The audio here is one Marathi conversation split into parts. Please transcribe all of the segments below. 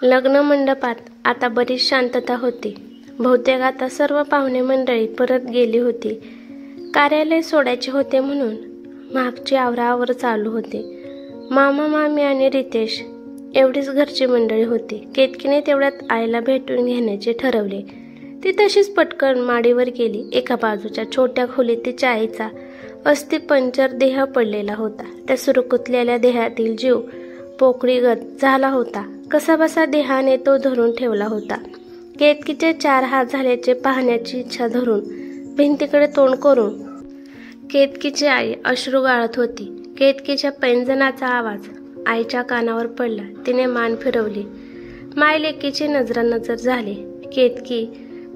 लग्न मंडपात आता बरीच शांतता होती. बहुतेक आता सर्व पाहुणे मंडळी परत गेली होती. कार्यालय सोडायचे होते म्हणून मागची आवराआवर चालू होती. मामा, मामी आणि रितेश एवढीच घरची मंडळी होती. केतकीने तेवढ्यात आईला भेटून घेण्याचे ठरवले. ती तशीच पटकन माडीवर गेली. एका बाजूच्या छोट्या खोलीत तिच्या आईचा अस्थिपंजर देह पडलेला होता. त्या सुरकुतलेल्या देहातील जीव पोकळीगत झाला होता. कसाबसा देहाने तो धरून ठेवला होता. केतकीचे 4 हात झाल्याचे पाहण्याची इच्छा धरून भिंतीकडे तोंड करून केतकीची आई अश्रू गाळत होती. केतकीच्या पैंजणाचा आवाज आईच्या कानावर पडला. तिने मान फिरवली. मायलेकीची नजरानजर झाली. केतकी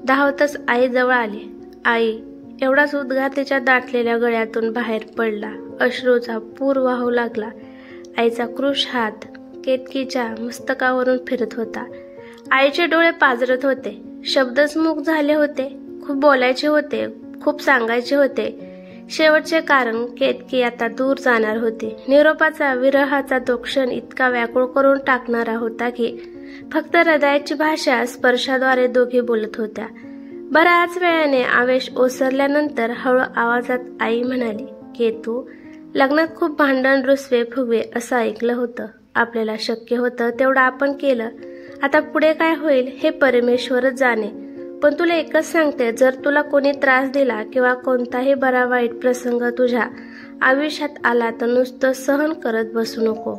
धावतच आईजवळ आली. आई, एवढाच उद्गार तिच्या दाटलेल्या गळ्यातून बाहेर पडला. अश्रूचा पूर वाहू लागला. आईचा कृश हात केतकीच्या मस्तकावरून फिरत होता. आईचे डोळे पाजरत होते. शब्दच मूक झाले होते. खूप बोलायचे होते, खूप सांगायचे होते. शेवटचे कारण केतकी आता दूर जाणार होती. निरोपाचा, विरहाचा तो क्षण इतका व्याकुळ करून टाकणारा होता की फक्त हृदयाची भाषा स्पर्शाद्वारे दोघी बोलत होत्या. बऱ्याच वेळाने आवेश ओसरल्यानंतर हळू आवाजात आई म्हणाली, केतू, लग्नात खूप भांडण, रुसवे फुगवे असं ऐकलं होतं. आपल्याला शक्य होतं तेवढं आपण केलं. आता पुढे काय होईल हे परमेश्वरच जाणे. पण तुला एकच सांगते, जर तुला कोणी त्रास दिला किंवा कोणताही बरा वाईट प्रसंग तुझ्या आयुष्यात आला तर नुसतं सहन करत बसू नको.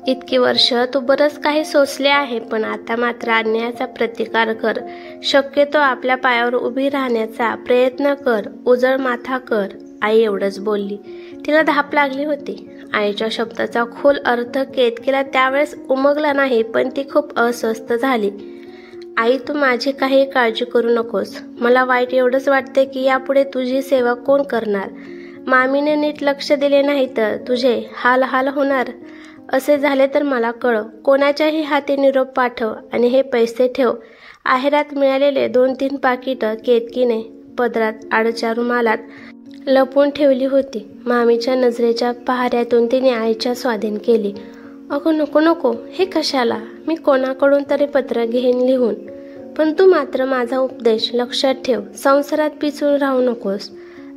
इतकी वर्ष तू बरंच काही सोसले आहे, पण आता मात्र अन्यायाचा प्रतिकार कर. शक्यतो आपल्या पायावर उभी राहण्याचा प्रयत्न कर. उजळ माथा कर. आई एवढंच बोलली. तिला धाप लागली होती. आईच्या शब्दाचा खोल अर्थ केतकीला त्यावेळेस उमगला नाही, पण ती खूप अस्वस्थ झाली. आई, तू माझी काही काळजी करू नकोस. मला वाईट एवढंच वाटते की यापुढे तुझी सेवा कोण करणार? मामीने नीट लक्ष दिले नाही तर तुझे हाल होणार. असे झाले तर मला कळव. कोणाच्याही हाती निरोप पाठव आणि हे पैसे ठेव. आहेरात मिळालेले 2-3 पाकिटं केतकीने पदरात आडच्या रुमालात लपवून ठेवली होती. मामीच्या नजरेच्या पहाऱ्यातून तिने आईच्या स्वाधीन केली. अगं नको नको, हे कशाला? मी कोणाकडून तरी पत्र घेईन लिहून. पण तू मात्र माझा उपदेश लक्षात ठेव. संसारात पिचून राहू नकोस.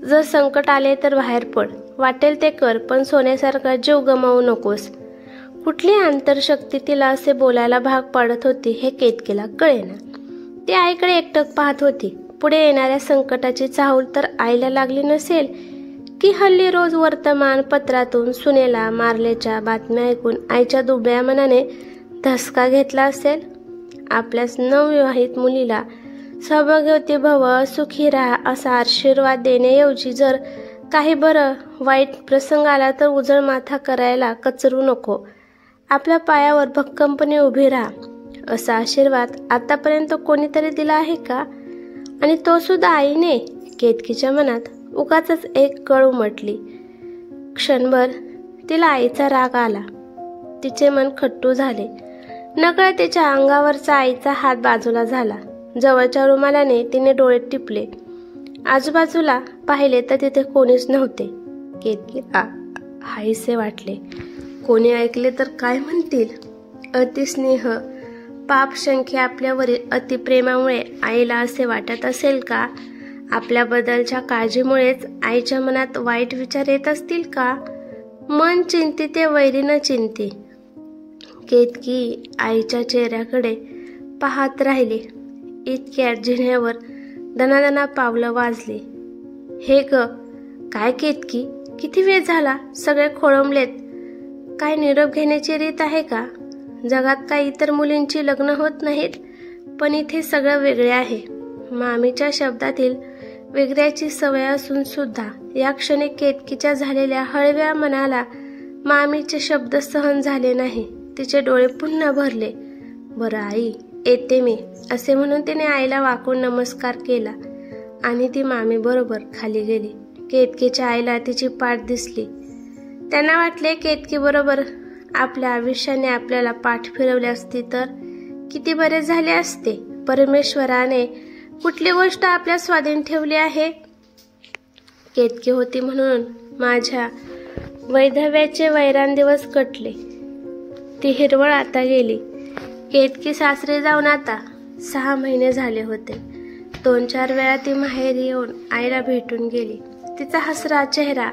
जर संकट आले तर बाहेर पड. वाटेल ते कर, पण सोन्यासारखा जीव गमावू नकोस. कुठली आंतरशक्ती तिला असे बोलायला भाग पाडत होती हे केतकीला कळेना. ती आईकडे एकटक पाहत होती. पुढे येणाऱ्या संकटाची चाहूल तर आईला लागली नसेल की हल्ली रोज वर्तमानपत्रातून सुनेला मारल्याच्या बातम्या ऐकून आईच्या दुबळ्या मनाने धसका घेतला असेल. आपल्याच नवविवाहित मुलीला सौभाग्यवती भव, सुखी राहा असा आशीर्वाद देण्याऐवजी जर काही बरं वाईट प्रसंग आला तर उजळ माथा करायला कचरू नको. आपल्या पायावर भक्कमपणे उभी राहा असा आशीर्वाद आतापर्यंत कोणीतरी दिला आहे का? आणि तो सुद्धा आईने? केतकीच्या मनात उगाचच एक कळ उमटली. क्षणभर तिला आईचा राग आला. तिचे मन खट्टू झाले. नकळत तिच्या अंगावरचा आईचा हात बाजूला झाला. जवळच्या रुमालाने तिने डोळे टिपले. आजूबाजूला पाहिले तर तिथे कोणीच नव्हते. केतकीला हायसे वाटले. कोणी ऐकले तर काय म्हणतील? अतिस्नेह, पापशंख्य आपल्यावरील अतिप्रेमामुळे आईला असे वाटत असेल का? आपल्याबद्दलच्या काळजीमुळेच आईच्या मनात वाईट विचार येत असतील का? मन चिंती ते वैरी न चिंती. केतकी आईच्या चेहऱ्याकडे पाहत राहिली. इतक्यात जिन्यावर दणादणा पावलं वाजली. हे ग, काय केतकी, किती वेळ झाला? सगळे खोळंबलेत. काय निरोप घेण्याची रीत आहे का? जगात काही इतर मुलींची लग्न होत नाहीत, पण इथे सगळं वेगळे आहे. मामीच्या शब्दातील वेगळ्याची सवय असून सुद्धा या क्षणी केतकीच्या झालेल्या हळव्या मनाला मामीचे शब्द सहन झाले नाही. तिचे डोळे पुन्हा भरले. बरं आई, येते मी असे म्हणून तिने आईला वाकून नमस्कार केला आणि ती मामी बरोबर खाली गेली. केतकीच्या आईला तिची पाठ दिसली. त्यांना वाटले केतकी बरोबर आपल्या आयुष्याने आपल्याला पाठ फिरवली असती तर किती बरे झाले असते. परमेश्वराने कुठली गोष्ट आपल्या स्वाधीन ठेवली आहे? केतकी होती म्हणून माझ्या वैधव्याचे वैरान दिवस कटले. ती हिरवळ आता गेली. केतकी सासरी जाऊन आता 6 महिने झाले होते. 2-4 वेळा ती माहेरी येऊन आईला भेटून गेली. तिचा हसरा चेहरा,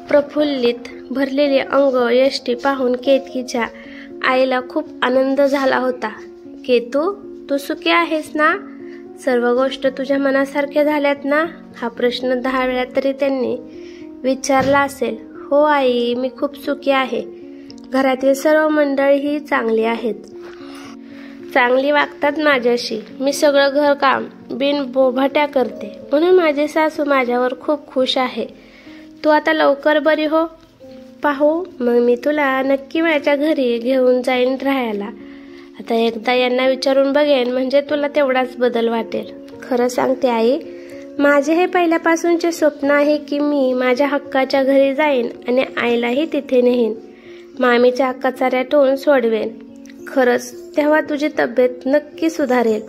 प्रफुल्लित भरलेले अंग यष्टी पाहून केतकीच्या आईला खूप आनंद झाला होता. केतू, तू सुखी आहेस ना? सर्व गोष्ट तुझ्या मनासारख्या झाल्यात ना? हा प्रश्न 10 वेळा तरी त्यांनी विचारला असेल. हो आई, मी खूप सुखी आहे. घरातील सर्व मंडळीही चांगली आहेत, चांगली वागतात माझ्याशी. मी सगळं घरकाम बिनबोभाट्या करते, म्हणून माझी सासू माझ्यावर खूप खुश आहे. तू आता लवकर बरी हो. पाहू, मग मी तुला नक्की माझ्या घरी घेऊन जाईन राहायला. आता एकदा यांना विचारून बघेन, म्हणजे तुला तेवढाच बदल वाटेल. खरं सांगते आई, माझे हे पहिल्यापासूनचे स्वप्न आहे की मी माझ्या हक्काच्या घरी जाईन आणि आईलाही तिथे नेईन. मामीच्या कचाऱ्यातून सोडवेन. खरंच, तेव्हा तुझी तब्येत नक्की सुधारेल.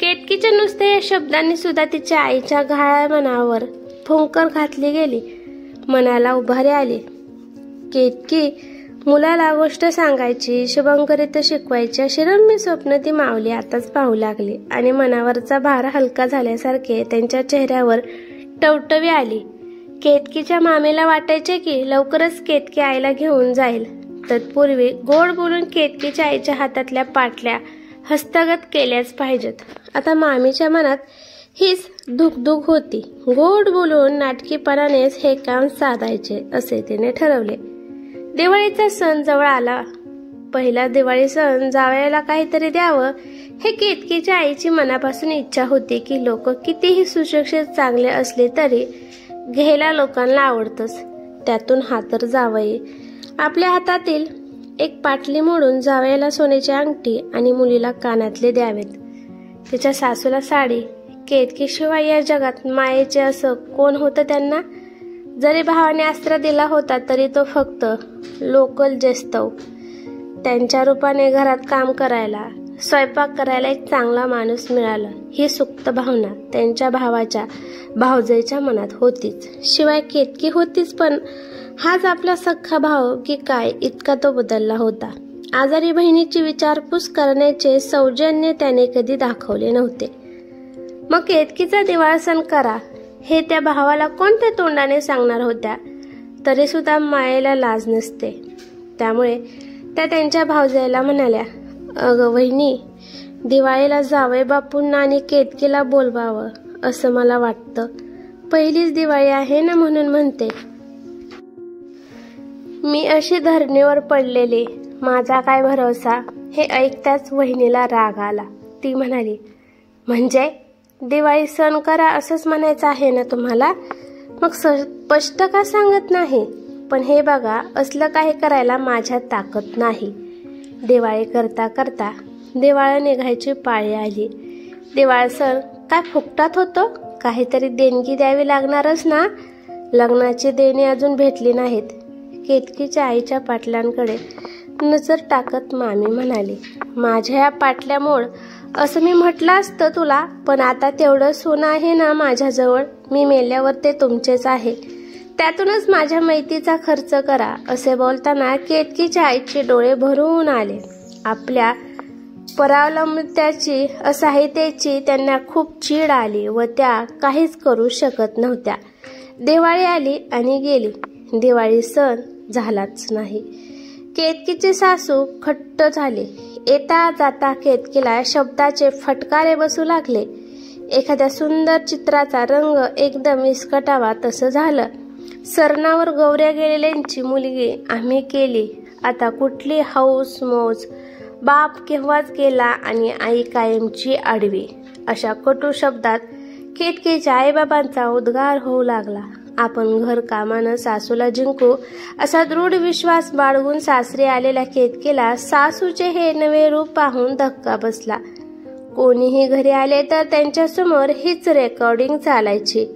केतकीच्या नुसत्या या शब्दांनी सुद्धा तिच्या आईच्या घाया मनावर फुंकर घातली गेली. मनाला उभारी आली. केतकी मुलाला गोष्ट सांगायची, शुभंकरीत शिकवायची अशी रम्य स्वप्न ती माऊली आताच पाहू लागली आणि मनावरचा भार हलका झाल्यासारखे त्यांच्या चेहऱ्यावर टवटवी आली. केतकीच्या मामीला वाटायचे की लवकरच केतकी आईला घेऊन जाईल. तत्पूर्वी गोड बोलून केतकीच्या आईच्या हातातल्या पाटल्या हस्तगत केल्याच पाहिजेत. आता मामीच्या मनात हीच धुकधुक होती. गोड बोलून नाटकीपणानेच हे काम साधायचे असे तिने ठरवले. दिवाळीचा सण जवळ आला. पहिला दिवाळी सण जावयाला काहीतरी द्यावं हे केतकीच्या आईची मनापासून इच्छा होती की लोक कितीही सुशिक्षित चांगले असले तरी घ्यायला लोकांना आवडतंच. त्यातून हा तर जावई. आपल्या हातातील एक पाटली मोडून जावयाला सोन्याची अंगठी आणि मुलीला कानातले द्यावेत. तिच्या सासूला साडी. केतकीशिवाय या जगात मायेचे असं कोण होतं त्यांना? जरी भावाने अस्त्र दिला होता तरी तो फक्त लोकल जेस्तव. त्यांच्या रूपाने घरात काम करायला, स्वयंपाक करायला एक चांगला माणूस मिळाला ही सुप्त भावना त्यांच्या भावाच्या भावजाईच्या मनात होतीच. शिवाय केतकी होतीच, पण हाच आपला सख्खा भाव की काय इतका तो बदलला होता. आजारी बहिणीची विचारपूस करण्याचे सौजन्य त्याने कधी दाखवले नव्हते. मग केतकीचा दिवाळ सण करा हे त्या भावाला कोणत्या तोंडाने सांगणार होत्या? तरी सुद्धा मायेला लाज नसते. त्यामुळे त्या त्यांच्या भावजाईला म्हणाल्या, अगं वहिनी, दिवाळीला जावई बापूंना आणि केतकीला बोलवावं असं मला वाटतं. पहिलीच दिवाळी आहे ना, म्हणून म्हणते. मी अशी धरणीवर पडलेली, माझा काय भरोसा? हे ऐकताच वहिनीला राग आला. ती म्हणाली, म्हणजे दिवाळी सण करा असंच म्हणायचं आहे ना तुम्हाला? मग स्पष्ट का सांगत नाही? पण हे बघा, असलं काही करायला माझ्यात ताकद नाही. दिवाळी करता करता दिवाळ निघायची पाळी आली. दिवाळ सण काय फुकटात होतो? काहीतरी देणगी द्यावी लागणारच ना. लग्नाची देणी अजून भेटली नाहीत. केतकीच्या आईच्या पाटलांकडे नजर टाकत मामी म्हणाली, माझ्या या पाटल्या मोड असं मी म्हटलं असतं तुला, पण आता तेवढं सोनं आहे ना माझ्याजवळ, मी मेल्यावर ते तुमचेच आहे. त्यातूनच माझ्या मैतीचा खर्च करा. असे बोलताना केतकीच्या आईचे डोळे भरून आले. आपल्या परावलंबित्याची असहायतेची त्यांना खूप चीड आली व त्या काहीच करू शकत नव्हत्या. दिवाळी आली आणि गेली. दिवाळी सण झालाच नाही. केतकीचे सासू खट्ट झाले. येता जाता केतकीला शब्दाचे फटकारे बसू लागले. एखाद्या सुंदर चित्राचा रंग एकदम विस्कटावा तसं झालं. सरणावर गौऱ्या गेलेल्यांची मुलगी आम्ही केली, आता कुठली हौस मौज. बाप केव्हाच गेला आणि आई कायमची आडवी. अशा कटू शब्दात केतकीच्या आईबाबांचा उद्गार होऊ लागला. आपण घर कामानं सासूला जिंकू असा दृढ विश्वास बाळगून सासरी आलेल्या केतकीला सासूचे हे नवे रूप पाहून धक्का बसला. कोणीही घरी आले तर त्यांच्यासमोर हीच रेकॉर्डिंग चालायची.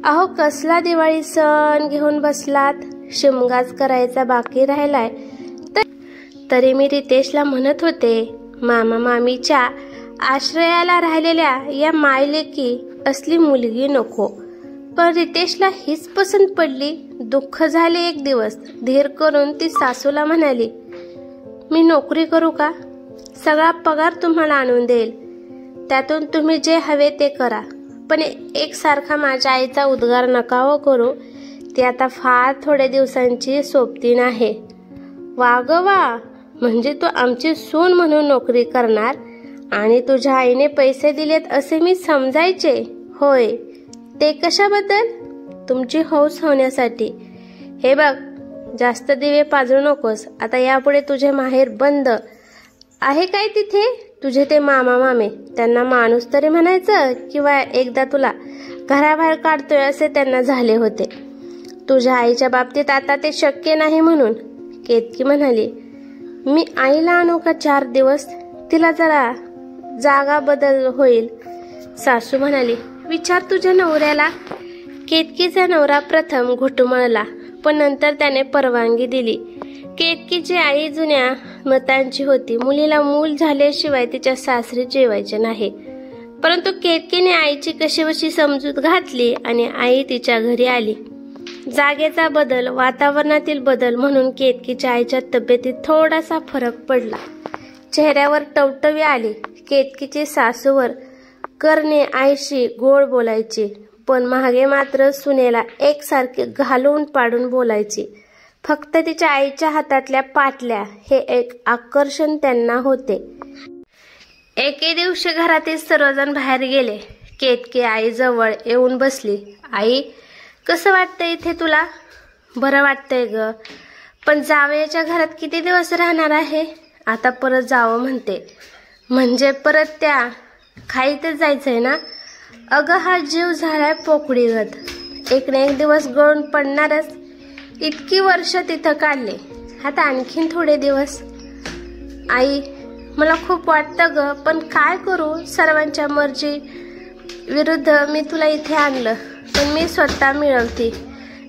अहो, कसला दिवाळी सण घेऊन बसलात? शिमगाच करायचा बाकी राहिलाय. तरी मी रितेशला म्हणत होते, मामा मामीच्या आश्रयाला राहिलेल्या या मायलेकी असली मुलगी नको. पण रितेशला हीच पसंत पडली. दुःख झाले एक दिवस. धीर करून ती सासूला म्हणाली, मी नोकरी करू का? सगळा पगार तुम्हाला आणून देईल, त्यातून तुम्ही जे हवे ते करा, पण एकसारखा माझ्या आईचा उद्गार नका हो करू, ती आता फार थोड्या दिवसांची सोबतीण आहे. वा ग वा, म्हणजे तू आमची सून म्हणून नोकरी करणार आणि तुझ्या आईने पैसे दिलेत असे मी समजायचे? होय, ते कशाबद्दल? तुमची हौस होण्यासाठी. हे बघ, जास्त दिवे पाजू नकोस. आता यापुढे तुझे माहेर बंद आहे काय तिथे? तुझे ते मामा मामे, त्यांना माणूस तरी म्हणायचं, किंवा एकदा तुला घराबाहेर काढतोय असे त्यांना झाले होते. तुझ्या आईच्या बाबतीत आता ते शक्य नाही म्हणून. केतकी म्हणाली, मी आईला आणू का 4 दिवस? तिला जरा जागा बदल होईल. सासू म्हणाली, विचार तुझ्या नवऱ्याला. केतकीचा नवरा प्रथम घुटमळला, पण नंतर त्याने परवानगी दिली. केतकीची आई जुन्या मतांची होती. मुलीला मूल झाल्याशिवाय तिच्या सासरी जेवायचे नाही. परंतु केतकीने आईची कशीबशी समजूत घातली आणि आई तिच्या घरी आली. जागेचा बदल, वातावरणातील बदल म्हणून केतकीच्या आईच्या तब्येतीत थोडासा फरक पडला. चेहऱ्यावर टवटवी आली. केतकीची सासूवर करणे आईशी गोड बोलायची, पण मागे मात्र सुनेला एकसारखे घालून पाडून बोलायची. फक्त तिच्या आईच्या हातातल्या पाटल्या हे एक आकर्षण त्यांना होते. एके दिवशी घरातील सर्वजण बाहेर गेले. केतकी आईजवळ येऊन बसली. आई, कसं वाटतंय इथे तुला? बरं वाटतंय ग, पण जावयाच्या घरात किती दिवस राहणार आहे? आता परत जावं म्हणते. म्हणजे परत त्या खाईतच जायचंय ना? अगं, हा जीव झालाय पोकळीगत, एक ना एक दिवस गळून पडणारच. इतकी वर्ष तिथं काढले, आता आणखीन थोडे दिवस. आई, मला खूप वाटतं ग, पण काय करू? सर्वांच्या मर्जी विरुद्ध मी तुला इथे आणलं, पण मी स्वतः मिळवते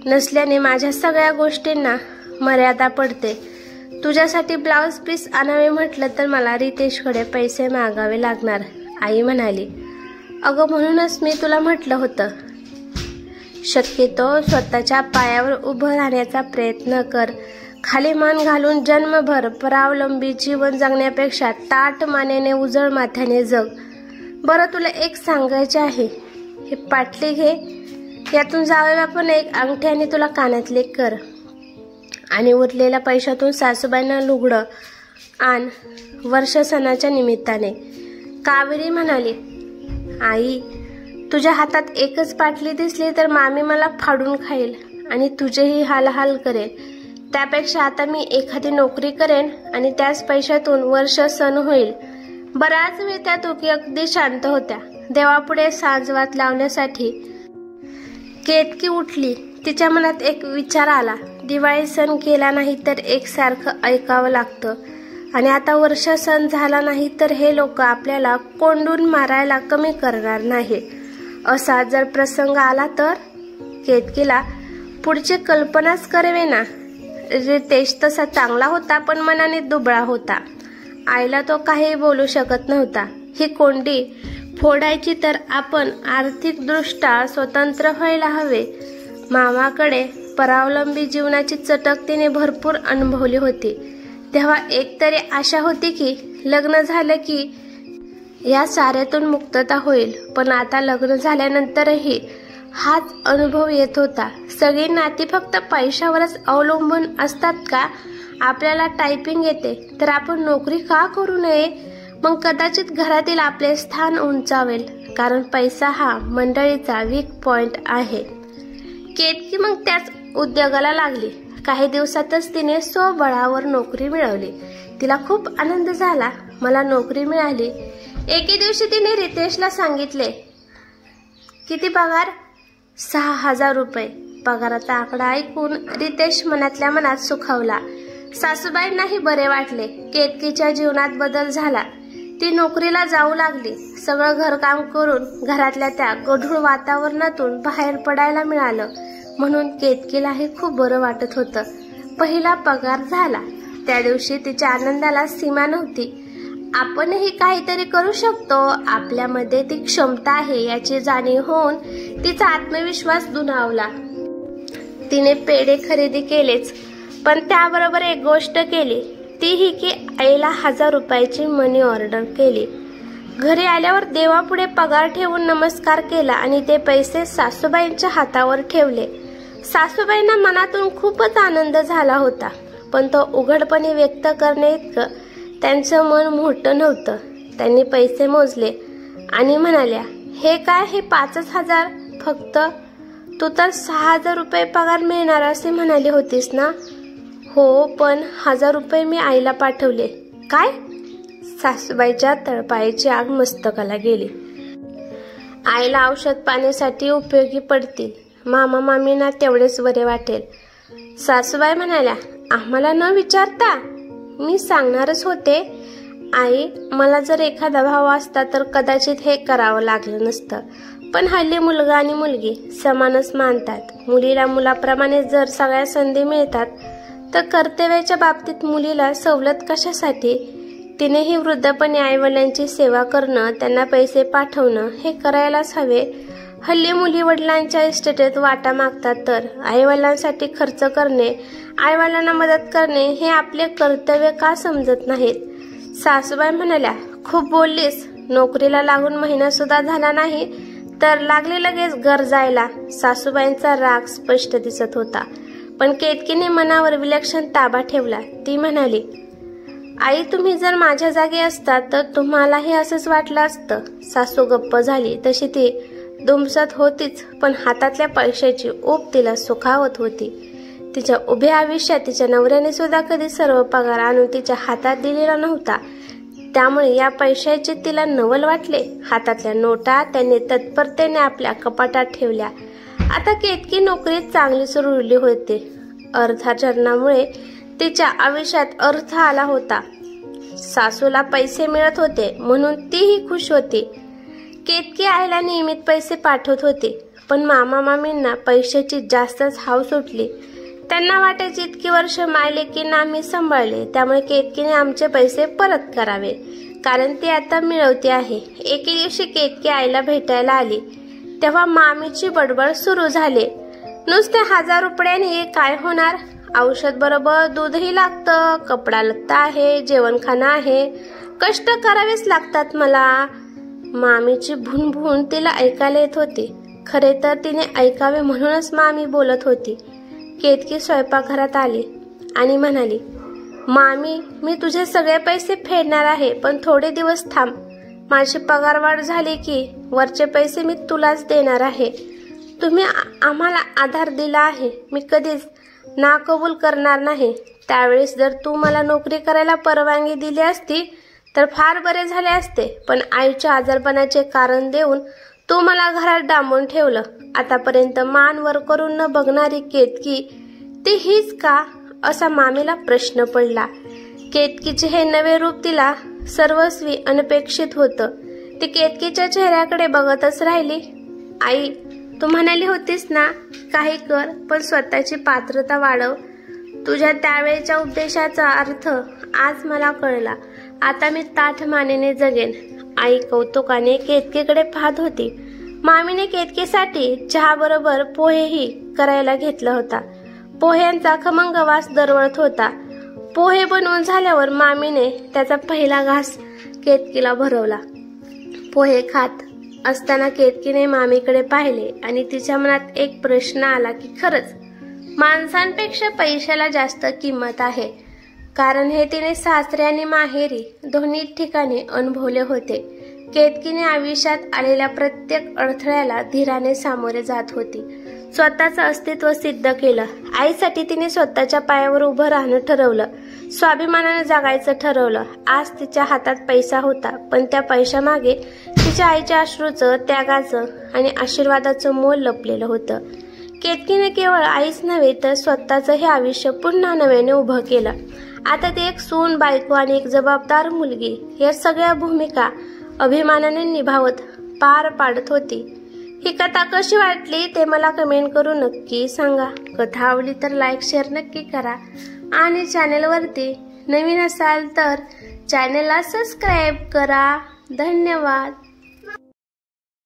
नसल्याने माझ्या सगळ्या गोष्टींना मर्यादा पडते. तुझ्यासाठी ब्लाउज पीस आणावे म्हटलं तर मला रितेशकडे पैसे मागावे लागणार. आई म्हणाली, अगं, म्हणूनच मी तुला म्हटलं होतं, शक्यतो स्वतःच्या पायावर उभं राहण्याचा प्रयत्न कर. खाली मान घालून जन्मभर परावलंबी जीवन जगण्यापेक्षा ताठ मानेने उजळ माथ्याने जग. बरं, तुला एक सांगायचे आहे. हे पाटली घे, यातून जावयाला पण एक अंगठी आणि तुला कानातले कर, आणि उरलेल्या पैशातून सासूबाईंना लुगडं आण वर्ष सणाच्या निमित्ताने. कावेरी म्हणाली, आई, तुझ्या हातात एकच पाटली दिसली तर मामी मला फाडून खाईल आणि तुझेही हाल करेल. त्यापेक्षा आता मी एखादी नोकरी करेन आणि त्याच पैशातून वर्ष सण होईल. बराच वेळ त्या दोघी अगदी शांत होत्या. देवापुढे सांजवात लावण्यासाठी केतकी उठली. तिच्या मनात एक विचार आला. दिवाळी सण केला नाही तर एकसारखं ऐकावं लागतं, आणि आता वर्ष सण झाला नाही तर हे लोक आपल्याला कोंडून मारायला कमी करणार नाही. असा जर प्रसंग आला तर केतकीला पुढची कल्पनाच करेना. रितेश तसा चांगला होता, पण मनाने दुबळा होता. आईला तो काही बोलू शकत नव्हता. ही कोंडी फोडायची तर आपण आर्थिकदृष्ट्या स्वतंत्र व्हायला हवे. मामाकडे परावलंबी जीवनाची चटक तिने भरपूर अनुभवली होती. तेव्हा एकतरी आशा होती की लग्न झालं की या साऱ्यातून मुक्तता होईल. पण आता लग्न झाल्यानंतरही हाच अनुभव येत होता. सगळी नाती फक्त पैशावरच अवलंबून असतात का? आपल्याला टायपिंग येते तर आपण नोकरी का करू नये? मग कदाचित घरातील आपले स्थान उंचावेल, कारण पैसा हा मंडळीचा वीक पॉइंट आहे. केतकी मग त्याच उद्योगाला लागली. काही दिवसातच तिने स्वबळावर नोकरी मिळवली. तिला खूप आनंद झाला. मला नोकरी मिळाली. एके दिवशी तिने रितेशला सांगितले, किती पगार? 6,000 रुपये. पगाराचा आकडा ऐकून रितेश मनातल्या मनात सुखावला. सासूबाईंनाही बरे वाटले. केतकीच्या जीवनात बदल झाला. ती नोकरीला जाऊ लागली. सगळं घरकाम करून घरातल्या त्या गढूळ वातावरणातून बाहेर पडायला मिळालं म्हणून केतकीलाही खूप बरं वाटत होतं. पहिला पगार झाला त्या दिवशी तिच्या आनंदाला सीमा नव्हती. आपणही काहीतरी करू शकतो, आपल्यामध्ये ती क्षमता आहे याची जाणीव होऊन तिचा आत्मविश्वास दुणावला. तिने पेढे खरेदी केलेच, पण त्याबरोबर एक गोष्ट केली. तीही की आईला 1000 रुपयाची मनी ऑर्डर केली। घरी आल्यावर देवापुढे पगार ठेवून नमस्कार केला आणि ते पैसे सासूबाईंच्या हातावर ठेवले। सासूबाईंना मनातून खूपच आनंद झाला होता, पण तो उघडपणे व्यक्त करणे इतकं त्यांचं मन मोठं नव्हतं। त्यांनी पैसे मोजले आणि म्हणाल्या, हे काय, हे 5,000 फक्त? तू तर 6,000 रुपये पगार मिळणार असे म्हणाली होतीस ना? हो, पण 1000 रुपये मी आईला पाठवले। काय? सासूबाईच्या तळपायाची आग मस्तकाला गेली। आईला औषध पाण्यासाठी उपयोगी पडतील, मामा मामींना तेवढेच बरे वाटेल। सासूबाई म्हणाल्या, आम्हाला न विचारता? मी सांगणारच होते आई, मला जर एखादा भाव असता तर कदाचित हे करावं लागलं नसतं, पण हल्ली मुलगा आणि मुलगी समानच मानतात। मुलीला मुलाप्रमाणे जर सगळ्या संधी मिळतात तर कर्तव्याच्या बाबतीत मुलीला सवलत कशासाठी? तिनेही वृद्धपणे आईवडिलांची सेवा करणं, त्यांना पैसे पाठवणं हे करायलाच हवे। हल्ली मुली वडिलांच्या इस्टेटीत वाटा मागतात, तर आईवडिलांसाठी खर्च करणे, आईवडिलांना मदत करणे हे आपले कर्तव्य का समजत नाहीत? सासूबाई म्हणाल्या, खूप बोललीस, नोकरीला लागून महिना सुद्धा झाला नाही तर लागले लगेच घर जायला। सासूबाईंचा राग स्पष्ट दिसत होता, पण केतकीने मनावर विलक्षण ताबा ठेवला। ती म्हणाली, आई, तुम्ही जर माझ्या जागी असतात तर तुम्हालाही असंच वाटलं असतं। सासू गप्प झाली, तशी ती दुमसत होतीच, पण हातातल्या पैशाची ऊब तिला सुखावत होती। तिच्या उभ्या आयुष्यात तिच्या नवऱ्याने सुद्धा कधी सर्व पगार आणून तिच्या हातात दिलेला नव्हता, त्यामुळे या पैशाचे तिला नवल वाटले। हातातल्या नोटा त्यांनी तत्परतेने आपल्या कपाटात ठेवल्या। आता केतकी नोकरीत चांगली रुळली होते। अर्थार्जनामुळे तिच्या आयुष्यात अर्थ आला होता। सासूला पैसे मिळत होते म्हणून तीही खुश होती। केतकी आईला नियमित पैसे पाठवत होती, पण मामा मामींना पैशाची जास्तच हाव सुटली। त्यांना वाटायचे, इतकी वर्ष मायलेकींना आम्ही सांभाळले, त्यामुळे केतकीने आमचे पैसे परत करावे, कारण ती आता मिळवती आहे। एके दिवशी केतकी आईला भेटायला आली तेव्हा मामीची बडबड सुरू झाली, नुसते 1000 रुपयांनी काय होणार? औषध बरोबर दूधही लागतं, कपडा लत्ता आहे, जेवणखाना आहे, कष्ट करावेच लागतात मला। मामीची भुणभुण तिला ऐकायला येत होती। खरे तर तिने ऐकावे म्हणूनच मामी बोलत होती। केतकी स्वयंपाकघरात आली आणि म्हणाली, मामी, मी तुझे सगळे पैसे फेडणार आहे, पण थोडे दिवस थांब। माझी पगारवाढ झाली की वरचे पैसे मी तुलाच देणार आहे। तुम्ही आम्हाला आधार दिला आहे, मी कधीच ना कबूल करणार नाही। त्यावेळेस जर तू मला नोकरी करायला परवानगी दिली असती तर फार बरे झाले असते, पण आईच्या आजारपणाचे कारण देऊन तू मला घरात डांबून ठेवलं। आतापर्यंत मान वर करून न बघणारी केतकी ती हीच का, असा मामीला प्रश्न पडला। केतकीचे हे नवे रूप तिला सर्वस्वी अनपेक्षित होतं। ती केतकीच्या चेहऱ्याकडे बघतच राहिली। आई, तू म्हणाली होतीस ना, काही कर पण स्वतःची पात्रता वाढव। तुझ्या त्यावेळच्या उपदेशाचा अर्थ आज मला कळला। आता मी ताठ मानेने जगेन। आई कौतुकाने केतकीकडे पाहत होती। मामीने केतकीसाठी चहा बरोबर पोहेही करायला घेतला होता। पोह्यांचा खमंग वास दरवळत होता। पोहे बनवून झाल्यावर मामीने त्याचा पहिला घास केतकीला भरवला। पोहे खात असताना केतकीने मामीकडे पाहिले आणि तिच्या मनात एक प्रश्न आला की खरंच माणसांपेक्षा पैशाला जास्त किंमत आहे, कारण हे तिने सासरी आणि माहेरी दोन्ही ठिकाणी अनुभवले होते। केतकीने आयुष्यात आलेल्या प्रत्येक अडथळ्याला धीराने सामोरे जात होती। स्वतःचं अस्तित्व सिद्ध केलं। आईसाठी तिने स्वतःच्या पायावर उभं राहणं ठरवलं, स्वाभिमानाने जगायचं ठरवलं। आज तिच्या हातात पैसा होता, पण त्या पैशामागे तिच्या आईच्या अश्रूचं, त्यागाचं आणि आशीर्वादाचं मोल लपलेलं होतं। केतकीने केवळ आईच नव्हे तर स्वतःचं हे आयुष्य पुन्हा नव्याने उभं केलं। आता ती एक सून, बायको आणि एक जबाबदार मुलगी या सगळ्या भूमिका अभिमानाने निभावत पार पाडत होती। ही कथा कशी वाटली ते मला कमेंट करून नक्की सांगा। कथा आवडली तर लाईक शेअर नक्की करा आणि चॅनेलवरती नवीन असाल तर चॅनेलला सबस्क्राईब करा। धन्यवाद।